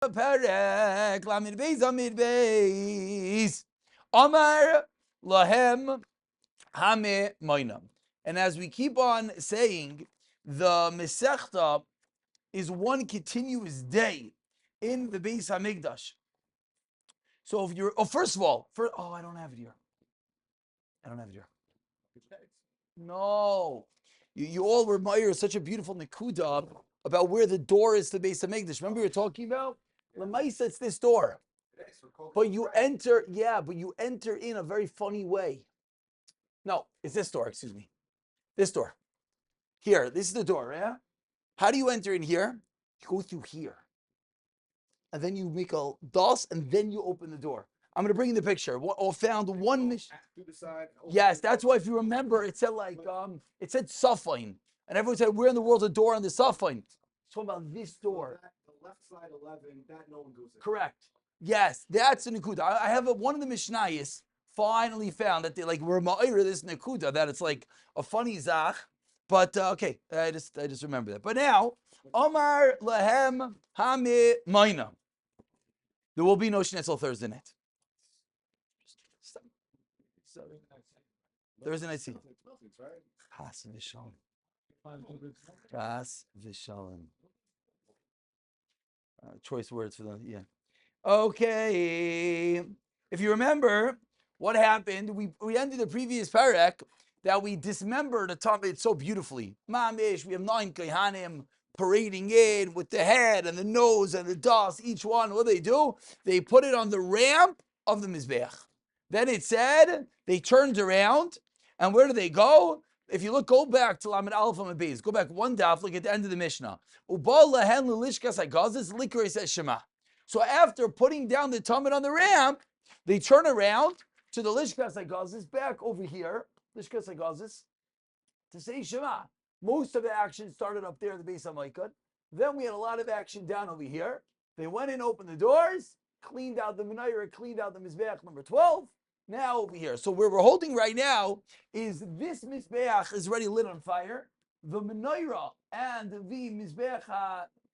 Perek Lamid Beis Amid Beis Amar Lahem Hame Moinam. And as we keep on saying, the Mesechta is one continuous day in the Beis Hamikdash. So if you're, first of all, I don't have it here. I don't have it here. No. You all were admire such a beautiful Nikuda about where the door is to Beis Hamikdash. Remember we were talking about? Lamaisa, it's this door. But you enter in a very funny way. No, it's this door, excuse me. This door. Here, this is the door, yeah? How do you enter in here? You go through here. And then you make a dos, and then you open the door. I'm going to bring you the picture. Found one mission. Yes, that's why if you remember, it said it said Safine. And everyone said, where in the world's a door on the Safine? It's talking about this door. The left side 11, that no one goes in. Correct. Yes, that's a Nakuda. I have one of the Mishnayos finally found that they we're ma'ira this Nakuda, that it's like a funny zach. But okay, I just remember that. But now, Omar Lahem Hami Maina. There will be no Schnitzel Thursday night. Thursday night, see. Chas v'shalom. Chas v'shalom. Choice words for them, yeah. Okay. If you remember what happened, we ended the previous parak that we dismembered the Tamid so beautifully. Mamish, we have 9 Kohanim parading in with the head and the nose and the dust. Each one, what do? They put it on the ramp of the Mizbeach. Then it said they turned around, and where do they go? If you go back to Lamed Aleph and Beis, go back one daf, look at the end of the Mishnah. Says Shema. So after putting down the Tamid on the ramp, they turn around to the Lishkas Hagazis back over here, Lishkas Hagazis, to say Shema. Most of the action started up there at the Beis HaMikdash. Then we had a lot of action down over here. They went in, opened the doors, cleaned out the menorah, cleaned out the Mizbeach number 12. Now over here. So where we're holding right now is this Mizbeach is already lit on fire. The menorah and the Mizbeach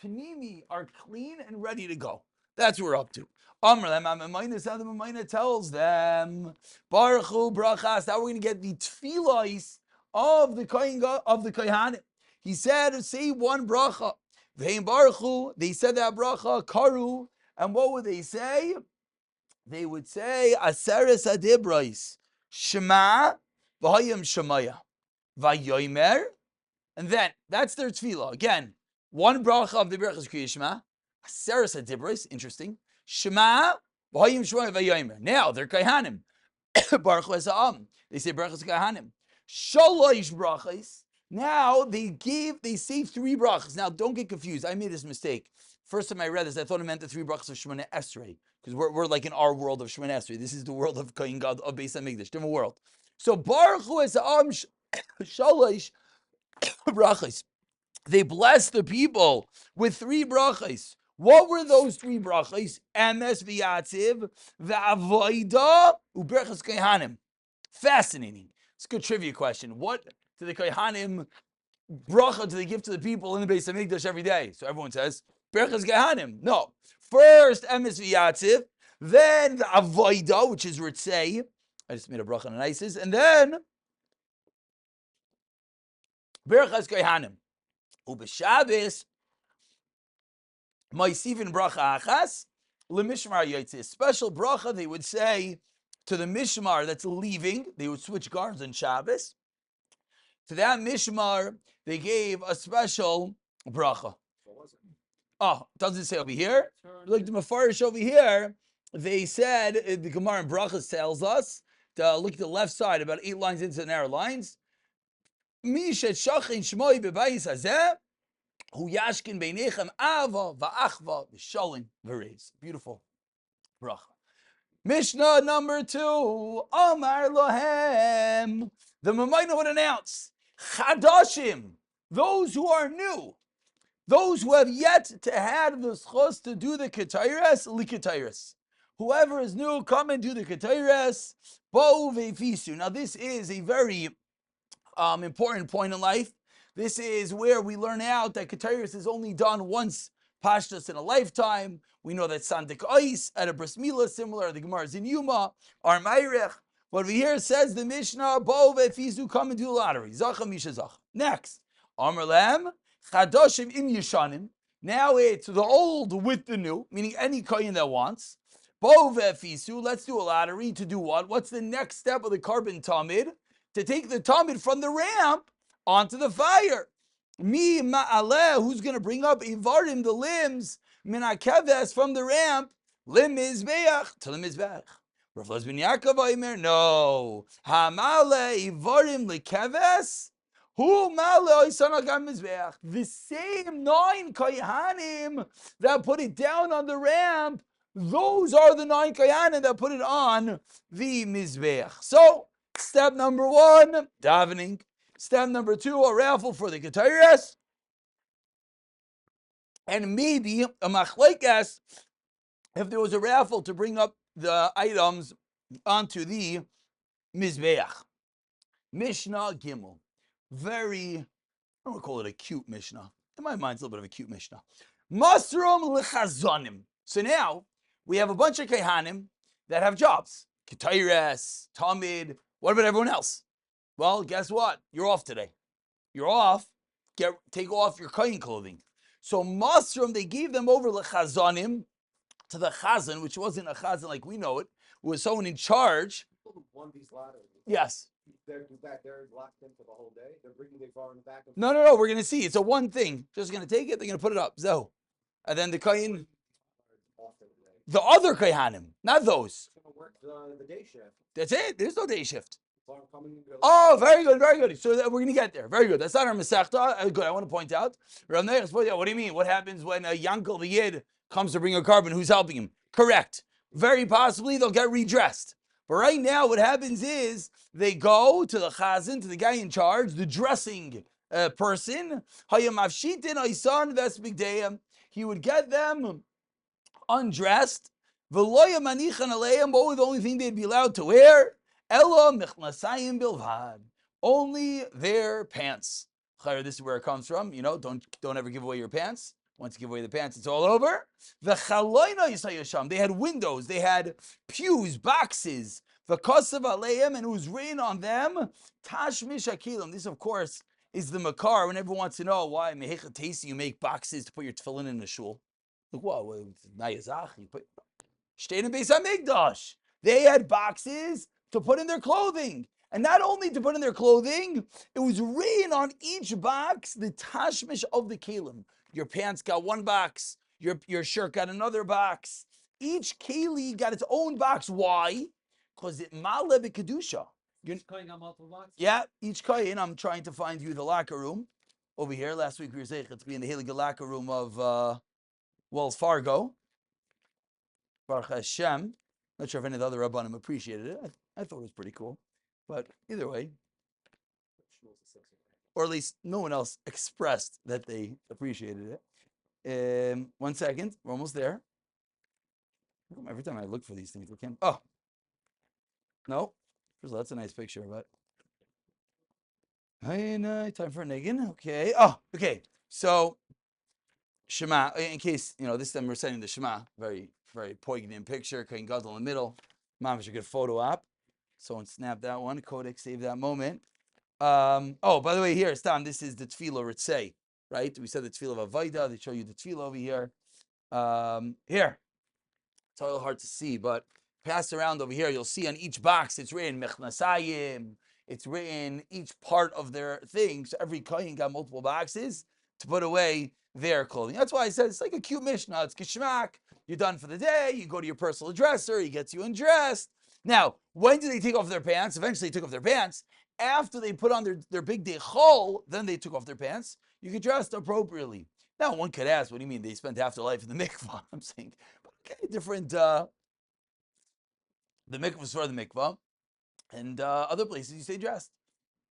Panimi are clean and ready to go. That's what we're up to. Amr them, the Mamayna tells them, Baruch Hu brachas. Now we're going to get the tefillos of the Kohanim. He said, say one bracha. Vein Baruch Hu. They said that bracha karu, and what would they say? They would say Aseres Adibrais Shema v'Hayim Shemaya v'Yomer, and then that's their tefillah. Again, one bracha of the brachas Kriyas Shema. Aseres Adibrais, interesting. Shema v'Hayim Shemaya v'Yomer. Now they're Kohanim. Baruch Hu Esa'am. They say brachas Kohanim. Shalosh brachas. Now they say 3 brachas. Now don't get confused. I made this mistake. First time I read this, I thought it meant the 3 brachas of Shemona Esrei, because we're like in our world of Shemona Esrei. This is the world of Kohen Gadol of Beis Hamikdash, different world. So Baruch Hu Esa'am Shalosh brachas. They blessed the people with 3 brachas. What were those 3 brachas? Emes v'yatziv v'avoida u'berachas Kohanim. Fascinating. It's a good trivia question. What do the Kohanim bracha do they give to the people in the Beis Hamikdash every day? So everyone says berachas Kohanim. No. First emes v'yatziv, then the avoida, which is ritzei. I just made a bracha on ISIS, and then berachas Kohanim. Ubeshabes ma'isivin bracha achas lemishmar yotzei. Special bracha they would say to the mishmar that's leaving. They would switch guards on Shabbos. To that mishmar, they gave a special bracha. Oh, doesn't it say over here? Like the Mefarish over here, they said, the Gemara in Brachas tells us, to look at the left side, about 8 lines into the narrow lines. Mishet shachin shmoi bebayis hazeh, hu yashkin beinechem ava va'achva v'shalom v'reis. Beautiful bracha. Mishnah number 2, Amar Lohem. The Mamayna would announce, Chadashim, those who are new, those who have yet to have the schos to do the ketayres, liketayres. Whoever is new, come and do the ketayres, bo vefisu. Now this is a very important point in life. This is where we learn out that ketayres is only done once pashtus in a lifetime. We know that sandik ois at a bris milah, similar. The Gemara is in Yuma, or Meirech. But over here says the Mishnah, Bo ve'fizu, come and do the lottery. Zacha misha zach. Next, Amar Lem, Chadoshim im Yishanim. Now it's the old with the new, meaning any kohen that wants. Bo ve'fizu, let's do a lottery to do what? What's the next step of the carbon tamid? To take the tamid from the ramp onto the fire. Mi ma'aleh, who's going to bring up ivarim, the limbs, min hakeves, from the ramp, lim mizbeach, to the mizbeach. Rav Lez ben Yaakov Omer, no. Hamale ivarim lekeves, hu male oisan agam mizbeach. The same 9 kohanim that put it down on the ramp, those are the 9 kohanim that put it on the mizbeach. So, step number 1, davening. Step number 2, a raffle for the Ketores. And maybe a machlekes, if there was a raffle to bring up the items onto the Mizbeach. Mishnah Gimel. Very, I don't want to call it a cute Mishnah. In my mind, it's a little bit of a cute Mishnah. Masrum lechazonim. So now, we have a bunch of Kehanim that have jobs. Ketores, Tamid. What about everyone else? Well, guess what? You're off today. You're off. Take off your kohen clothing. So Masrum, they gave them over lechazonim, to the chazan, which wasn't a chazan like we know it. It was someone in charge. People who won these lotteries. Yes. They're locked in for the whole day. They're bringing their car in the back. No. We're going to see. It's a one thing. Just going to take it. They're going to put it up. So, and then the kohen, the other kohanim, not those. Work the day shift. That's it. There's no day shift. Oh, very good, very good. So we're going to get there. Very good. That's not our Mesechta. Good. I want to point out. Rav Neir, what do you mean? What happens when a Yankel, the Yid, comes to bring a carbon? Who's helping him? Correct. Very possibly they'll get redressed. But right now, what happens is they go to the chazan, to the guy in charge, the dressing person. He would get them undressed. What was the only thing they'd be allowed to wear? Only their pants. This is where it comes from. Don't ever give away your pants. Once you give away the pants, it's all over. They had windows, they had pews, boxes. And it was written on them, Tashmish Akilim. This, of course, is the Makar. When everyone wants to know why you make boxes to put your tefillin in the shul. Like, what? You put Shtein Beis HaMikdash. They had boxes to put in their clothing. And not only to put in their clothing, it was written on each box the Tashmish of the Kalim. Your pants got one box. Your shirt got another box. Each keli got its own box. Why? Because it ma'ale b'kedusha. Each kohen got multiple boxes? Yeah, each kohen. I'm trying to find you the locker room over here. Last week we were saying to be in the Heilige locker room of Wells Fargo. Baruch Hashem. Not sure if any of the other Rabbanim appreciated it. I thought it was pretty cool. But either way, or at least no one else expressed that they appreciated it. 1 second, we're almost there. Every time I look for these things, I can't. Oh, no. First of all, that's a nice picture, but. Time for a niggin. Okay. Oh, okay. So, Shema, in case, this time we're sending the Shema. Very, very poignant picture. Kohen Gadol in the middle. Mom is a good photo op. Someone snapped that one. Kodak saved that moment. By the way, here, Stam, this is the Tefillah Ritzei, right? We said the Tefillah of Avaida. They show you the Tefillah over here. Here. It's a little hard to see, but pass around over here. You'll see on each box, it's written Mechnasayim. It's written each part of their thing. So every kohen got multiple boxes to put away their clothing. That's why I said it's like a cute Mishnah. It's Kishmak. You're done for the day. You go to your personal dresser. He gets you undressed. Now, when did they take off their pants? Eventually, they took off their pants. After they put on their big day chol, then they took off their pants. You get dressed appropriately. Now, one could ask, what do you mean they spent half their life in the mikvah? I'm saying, okay, different. The mikvah is for the mikvah, and other places you stay dressed.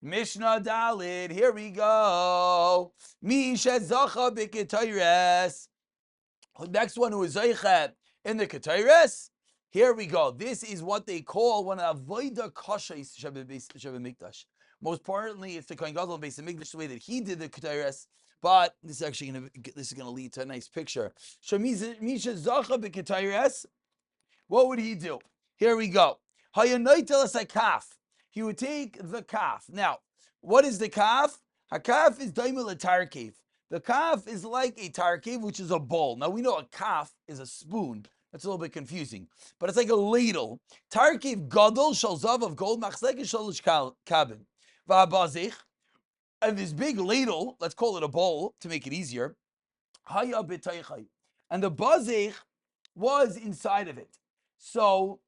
Mishnah Dalid, here we go. Misha Zacha b'Ketayres. Next one who is Zaychet in the Ketayres. Here we go. This is what they call one of Avoida Kashais Sheba Mikdash. Most importantly, it's the Kohen Gadol Beis Hamikdash, the way that he did the Ketayres But this is actually gonna lead to a nice picture. What would he do? Here we go. He would take the kaf. Now, what is the kaf? A kaf is daimel a tarkev. The kaf is like a tarkev, which is a bowl. Now we know a kaf is a spoon. That's a little bit confusing, but it's like a ladle. Tarkev gadol shalzav of gold machzek shalish kabin. Va'abazich. And this big ladle, let's call it a bowl to make it easier. Haya b'taychay. And the bazich was inside of it. So,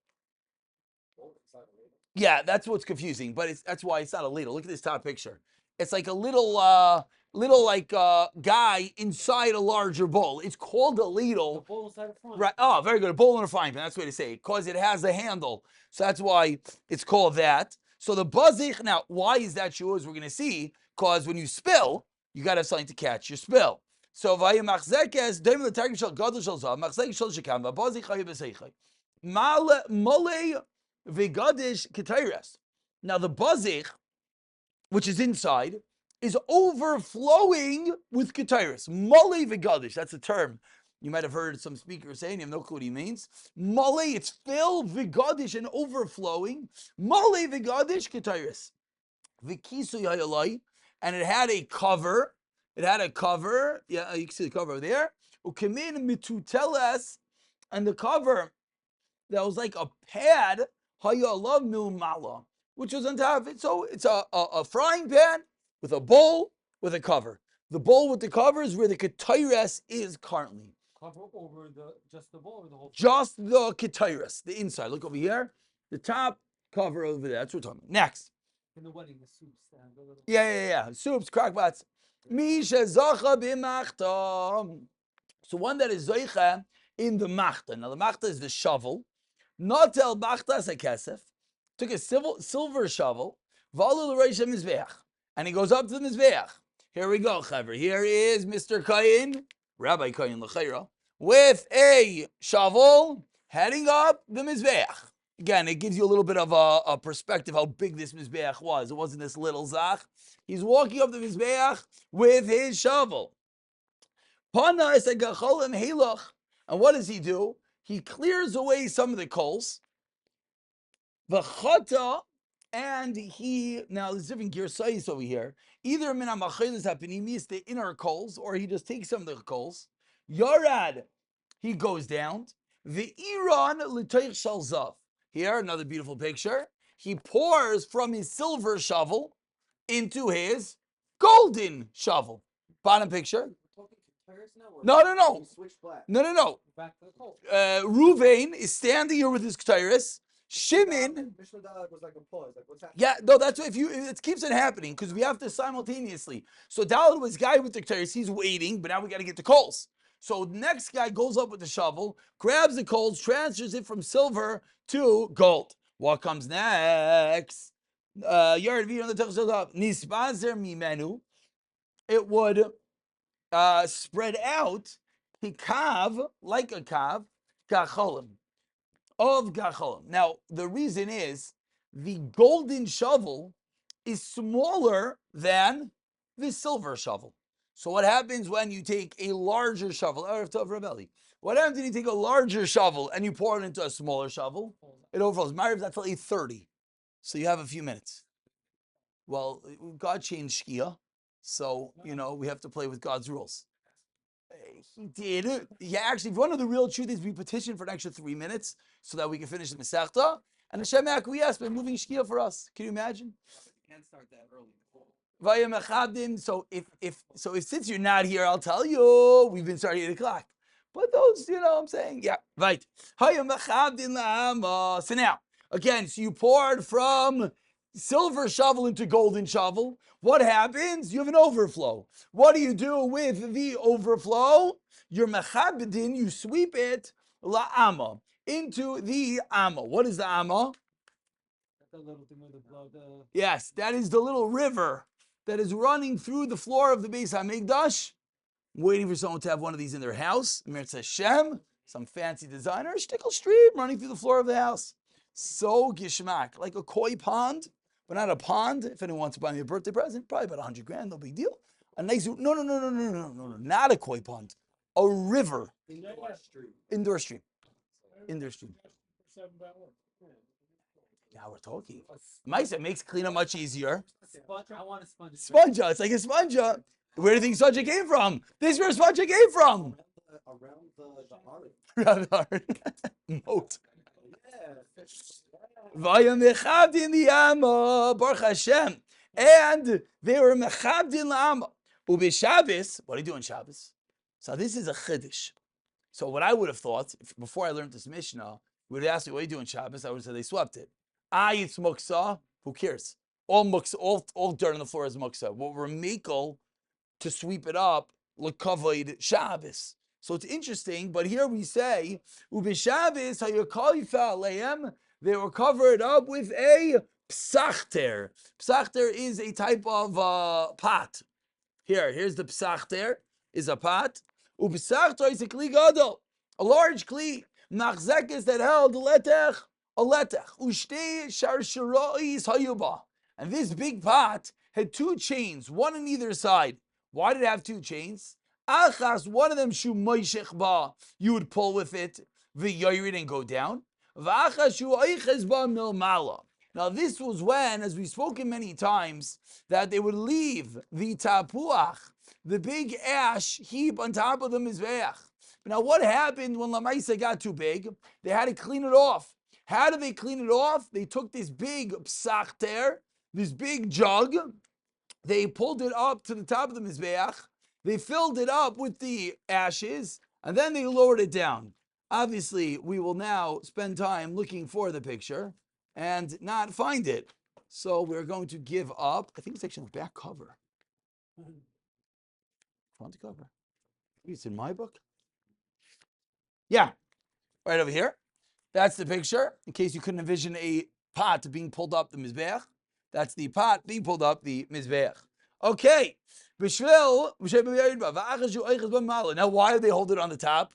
yeah, that's what's confusing, but that's why it's not a ladle. Look at this top picture. It's like a little guy inside a larger bowl. It's called a ladle. A bowl inside a frying. Right. Oh, very good. A bowl in a frying pan. That's the way to say it, because it has a handle. So that's why it's called that. So the bazich, now, why is that true? As we're going to see, because when you spill, you got to have something to catch your spill. So vaya machzekes daim the targum shel gadol shel zav machzek shel shekam v'bazich chayu b'seichai male v'gadish ketayres. Now the bazich, which is inside, is overflowing with ketayres. Male v'gadish. That's a term you might have heard some speakers saying. You have no clue what he means. Male, it's filled v'gadish and overflowing. Male v'gadish ketayres. V'kisu yayalai, and it had a cover. It had a cover. Yeah, you can see the cover over there. Ukemin mituteles, and the cover that was like a pad. Hayalav milmala, which was on top of it. So it's a frying pan with a bowl with a cover. The bowl with the cover is where the ketayres is currently. Cover over just the bowl or the whole? Just the ketayres, the inside. Look over here. The top cover over there. That's what we're talking about. Next. In the wedding, the soups. Yeah. Soups, crockpots. Misha zacha b'machta. So one that is zoicha in the machta. Now the machta is the shovel. Notel machta sekesef. Took a silver shovel. V'alu l'reish mizbeach. And he goes up to the mizbeach. Here we go, chaver. Here is Mr. Kayin, Rabbi Kayin l'chayra, with a shovel heading up the mizbeach. Again, it gives you a little bit of a perspective how big this mizbeach was. It wasn't this little zach. He's walking up the mizbeach with his shovel. And what does he do? He clears away some of the coals. And now there's different girsayis over here. Either min ha'machelis ha'pinimis, the inner coals, or he just takes some of the coals. Yarad, he goes down. The Iran l'toich shalzav. Here, another beautiful picture. He pours from his silver shovel into his golden shovel. Bottom picture. No. No. Back to the cold. Ruvain is standing here with his ketairis. Shimon. Mishnah Dalet was like a pause. Like, what's happening? Yeah, no, that's what it keeps it happening because we have to simultaneously. So Dalet was guy with the ketairis. He's waiting, but now we got to get the coals. So the next guy goes up with the shovel, grabs the coals, transfers it from silver to gold. What comes next? Nisbazer mimenu. It would spread out hikav, like a kav, gacholim, of gacholim. Now, the reason is the golden shovel is smaller than the silver shovel. So what happens when you take a larger shovel? What happens when you take a larger shovel and you pour it into a smaller shovel? It overflows. Ma'ariv, that's like 8:30. So you have a few minutes. Well, God changed Shkia. So, we have to play with God's rules. He did. Yeah, actually, if you want to know the real truth is we petitioned for an extra 3 minutes so that we can finish the Mesechta. And Hashem acquiesced by moving Shkia for us. Can you imagine? You can't start that early. So if since you're not here, I'll tell you, we've been starting at 8 o'clock. But those, I'm saying, yeah, right. So now, again, so you poured from silver shovel into golden shovel. What happens? You have an overflow. What do you do with the overflow? You're mechabedin, you sweep it la'ama, into the amma. What is the amma? The little thing with the blood. Yes, that is the little river that is running through the floor of the Beis HaMikdash. Waiting for someone to have one of these in their house. Mirtz Hashem, some fancy designer, shtickle stream running through the floor of the house. So gishmak, like a koi pond, but not a pond. If anyone wants to buy me a birthday present, probably about $100,000, no big deal. A nice, no, not a koi pond. A river. Indoor stream. Indoor stream. Now we're talking. It makes cleanup much easier. I want a sponge. Sponja. It's like a sponja. Where do you think sponja came from? This is where sponja came from. Around the heart. Around the heart. Moat. Yeah. Vayam mechabdin liyama, Baruch Hashem. And they were mechabdin la'ama. Ubi Shabbos, what do you do on Shabbos? So this is a chiddush. So what I would have thought, before I learned this Mishnah, you would have asked me, what do you do on Shabbos? I would have said they swept it. It's muksa, who cares? All muksa, all dirt on the floor is muksa. What we're makel to sweep it up, l'kavod Shabbos. So it's interesting, but here we say, Ubi Shabbos, they were covered up with a psachter. Psachter is a type of pot. Here's the psachter, is a pot. Upsachter is a kli gadol, a large kli. Machzekes that held a letech. Ushtei sharsharois hayuba. And this big pot had two chains, one on either side. Why did it have two chains? Achas, one of them shu moishech ba, you would pull with it, v'yoyrid and go down. V'achas shu oiches ba milmala. Now this was when, as we've spoken many times, that they would leave the tapuach, the big ash heap on top of the mizbeach. But now what happened when Lamaisa got too big? They had to clean it off. How did they clean it off? They took this big psachter, this big jug, they pulled it up to the top of the mizbeach, they filled it up with the ashes, and then they lowered it down. Obviously, we will now spend time looking for the picture and not find it. So we're going to give up. I think it's actually on the back cover. Front cover. It's in my book. Yeah, right over here. That's the picture. In case you couldn't envision a pot being pulled up the mizbeach, that's the pot being pulled up the mizbeach. Okay. Now, why did they hold it on the top?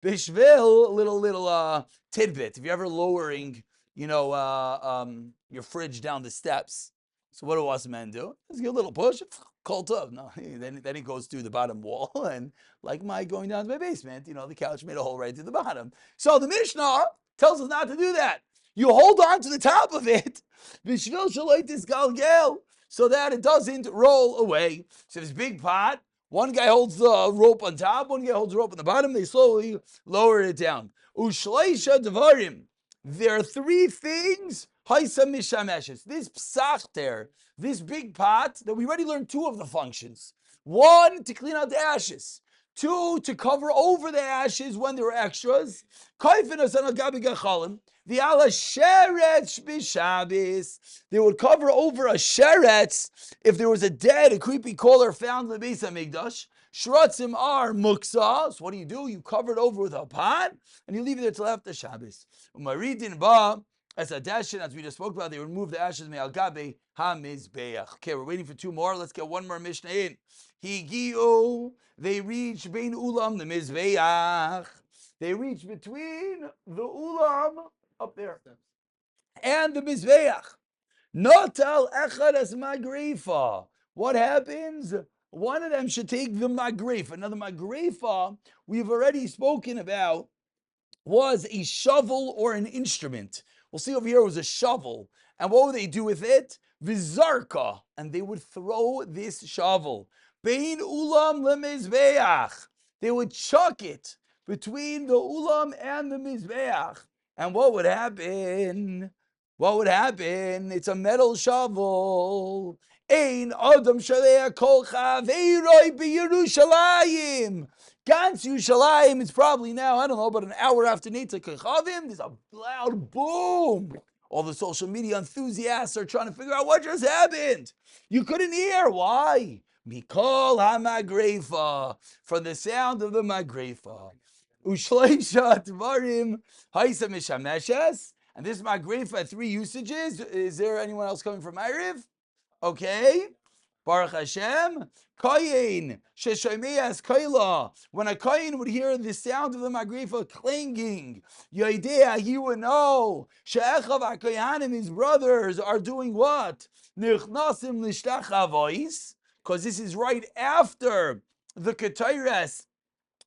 Bishvil, little tidbit. If you're ever lowering, your fridge down the steps, so what do Wasserman do? Just give a little push, cold up. No, then it goes through the bottom wall, and like my going down to my basement, the couch made a hole right through the bottom. So the Mishnah tells us not to do that. You hold on to the top of it, bishvil shaloitis galgel, so that it doesn't roll away. So this big pot, one guy holds the rope on top, one guy holds the rope on the bottom, they slowly lower it down. Ushleisha devarim. There are three things. Haisa mishameshes. This psachter, this big pot, that we already learned two of the functions. One, to clean out the ashes. Two, to cover over the ashes when there were extras. Kaifinas and agabi gachalim. The ala sheretz b'Shabbos. They would cover over a sheretz if there was a creepy caller found in the Beis Hamikdash. Shratzim are muksa. So what do? You cover it over with a pot and you leave it there till after Shabbos. Umaridin ba as a dashin, as we just spoke about, they remove the ashes me'al gabe hamizbeach. Okay, we're waiting for two more. Let's get one more Mishnah in. Higiu. They reach bein ulam the mizbeach. They reach between the ulam up there and the mizbeach. Notal echad as magrifa. What happens? One of them should take the magrifa. Now the magrifa we've already spoken about was a shovel or an instrument. We'll see over here it was a shovel. And what would they do with it? Vizarka. And they would throw this shovel. Bein ulam lemizbeach. They would chuck it between the ulam and the mizbeach. And what would happen? It's a metal shovel. Ein adam shalei kol chaveiroi b'Yerushalayim. Gans Yerushalayim, it's probably now, I don't know, about an hour after Neitzah Kechavim. There's a loud boom. All the social media enthusiasts are trying to figure out what just happened. You couldn't hear. Why? Mikol ha-magrefa. From the sound of the magrefa. Ushleisha tvarim haisa mishameshes. And this magrefa had three usages. Is there anyone else coming from Ma'ariv? Okay. Baruch Hashem. Koyin sheshomeas koila. When a koyin would hear the sound of the magrifa clanging, Yodea, he would know she'echav hakoyanim, his brothers, are doing what? Nichnasim lishtach avois. because this is right after the Ketores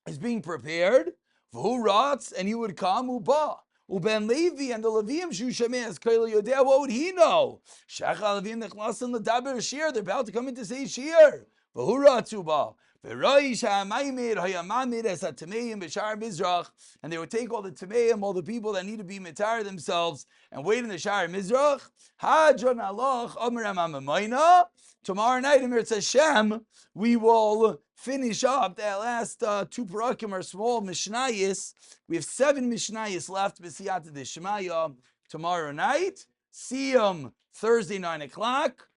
is being prepared. V'hu ratz, and he would come, uba. Uben Levi and the Leviim Shushamez Kaila Yodea, what would he know? Shachal Leviim Nechlasim L'daber Shir, they're about to come in to say Shir. V'hu ratz uba. V'roish ha'mayimid ha'yamamid es ha'tameim b'shar Mizrach, and they would take all the tameim, all the people that need to be mitar themselves, and wait in the Shar Mizrach. Hadron aloch Omer Amamayna. Tomorrow night, Emir Hashem, we will finish up that last two parakim or small mishnayis. We have 7 mishnayis left. B'siyata d'shmaya tomorrow night. See Thursday 9 o'clock.